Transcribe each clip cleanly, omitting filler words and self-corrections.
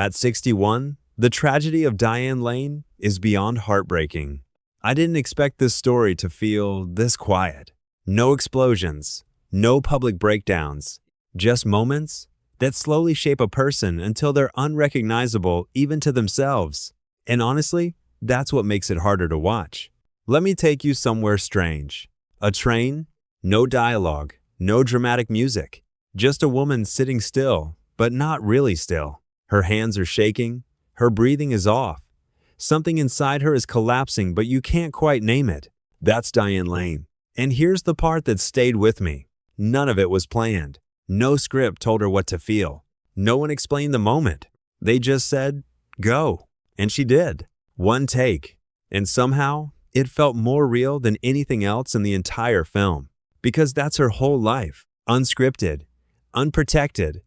At 61, the tragedy of Diane Lane is beyond heartbreaking. I didn't expect this story to feel this quiet. No explosions, no public breakdowns, just moments that slowly shape a person until they're unrecognizable even to themselves. And honestly, that's what makes it harder to watch. Let me take you somewhere strange. A train, no dialogue, no dramatic music, just a woman sitting still, but not really still. Her hands are shaking, her breathing is off. Something inside her is collapsing, but you can't quite name it. That's Diane Lane. And here's the part that stayed with me. None of it was planned. No script told her what to feel. No one explained the moment. They just said, go. And she did. One take. And somehow, it felt more real than anything else in the entire film. Because that's her whole life. Unscripted, unprotected,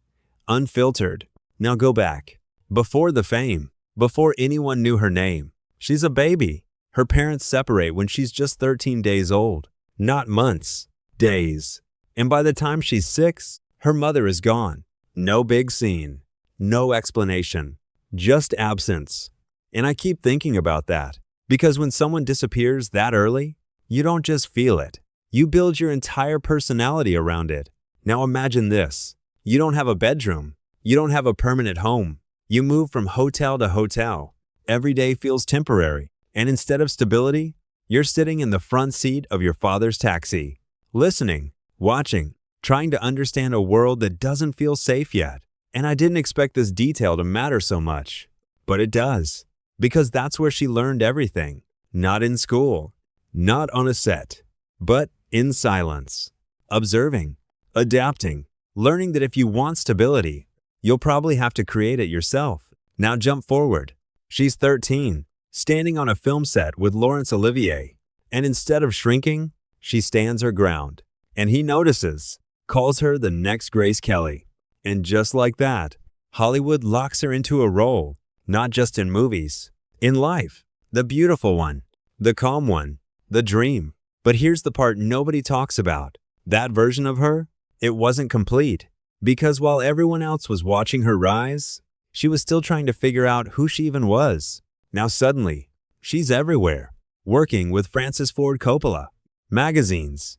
unfiltered. Now go back. Before the fame, before anyone knew her name, she's a baby. Her parents separate when she's just 13 days old. Not months, days. And by the time she's 6, her mother is gone. No big scene, no explanation, just absence. And I keep thinking about that, because when someone disappears that early, you don't just feel it. You build your entire personality around it. Now imagine this. You don't have a bedroom. You don't have a permanent home. You move from hotel to hotel. Every day feels temporary. And instead of stability, you're sitting in the front seat of your father's taxi, listening, watching, trying to understand a world that doesn't feel safe yet. And I didn't expect this detail to matter so much. But it does. Because that's where she learned everything. Not in school, not on a set, but in silence. Observing, adapting, learning that if you want stability, you'll probably have to create it yourself. Now jump forward. She's 13, standing on a film set with Laurence Olivier. And instead of shrinking, she stands her ground. And he notices, calls her the next Grace Kelly. And just like that, Hollywood locks her into a role, not just in movies, in life. The beautiful one, the calm one, the dream. But here's the part nobody talks about. That version of her, it wasn't complete. Because while everyone else was watching her rise, she was still trying to figure out who she even was. Now suddenly, she's everywhere, working with Francis Ford Coppola, magazines,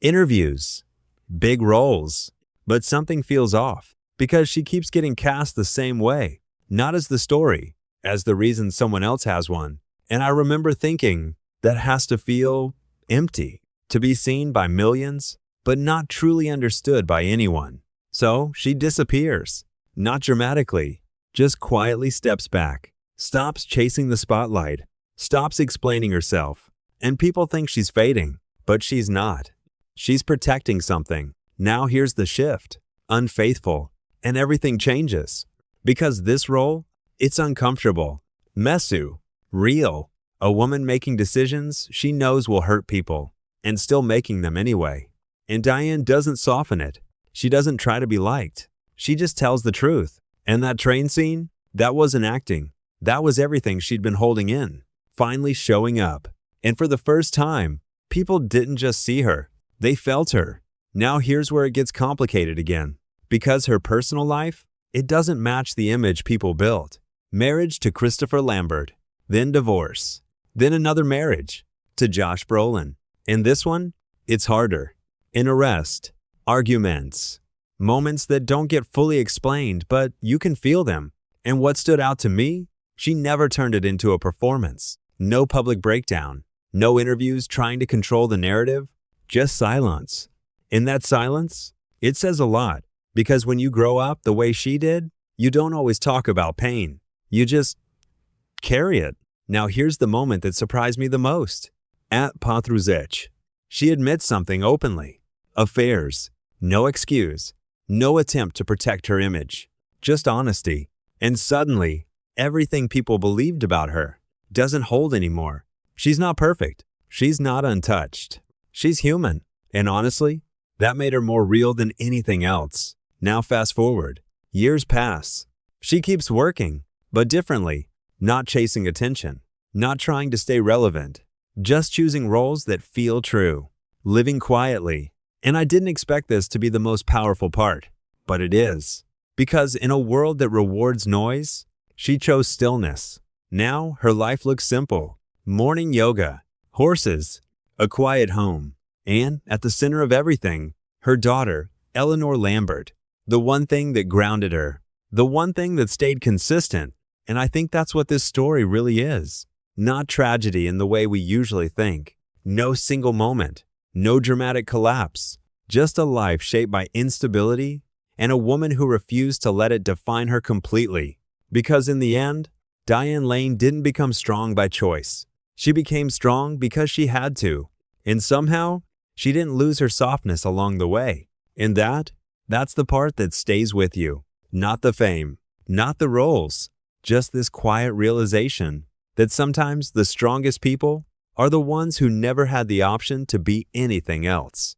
interviews, big roles. But something feels off, because she keeps getting cast the same way, not as the story, as the reason someone else has one. And I remember thinking, that has to feel empty, to be seen by millions, but not truly understood by anyone. So she disappears, not dramatically, just quietly steps back, stops chasing the spotlight, stops explaining herself, and people think she's fading, but she's not. She's protecting something. Now here's the shift, unfaithful, and everything changes. Because this role, it's uncomfortable, messy, real, a woman making decisions she knows will hurt people, and still making them anyway. And Diane doesn't soften it. She doesn't try to be liked. She just tells the truth. And that train scene, that wasn't acting. That was everything she'd been holding in, finally showing up. And for the first time, people didn't just see her. They felt her. Now here's where it gets complicated again. Because her personal life, it doesn't match the image people built. Marriage to Christopher Lambert, then divorce, then another marriage to Josh Brolin. And this one, it's harder. An arrest, arguments, moments that don't get fully explained, but you can feel them. And what stood out to me, she never turned it into a performance. No public breakdown, no interviews trying to control the narrative, just silence. In that silence, it says a lot, because when you grow up the way she did, you don't always talk about pain. You just carry it. Now here's the moment that surprised me the most. At Patruzich, she admits something openly. Affairs, no excuse, no attempt to protect her image, just honesty. And suddenly, everything people believed about her doesn't hold anymore. She's not perfect. She's not untouched. She's human. And honestly, that made her more real than anything else. Now fast forward. Years pass. She keeps working, but differently, not chasing attention, not trying to stay relevant, just choosing roles that feel true, living quietly. And I didn't expect this to be the most powerful part, but it is. Because in a world that rewards noise, she chose stillness. Now her life looks simple. Morning yoga, horses, a quiet home, and at the center of everything, her daughter, Eleanor Lambert. The one thing that grounded her, the one thing that stayed consistent. And I think that's what this story really is. Not tragedy in the way we usually think. No single moment, no dramatic collapse. Just a life shaped by instability and a woman who refused to let it define her completely. Because in the end, Diane Lane didn't become strong by choice. She became strong because she had to. And somehow, she didn't lose her softness along the way. And that's the part that stays with you. Not the fame, not the roles, just this quiet realization that sometimes the strongest people are the ones who never had the option to be anything else.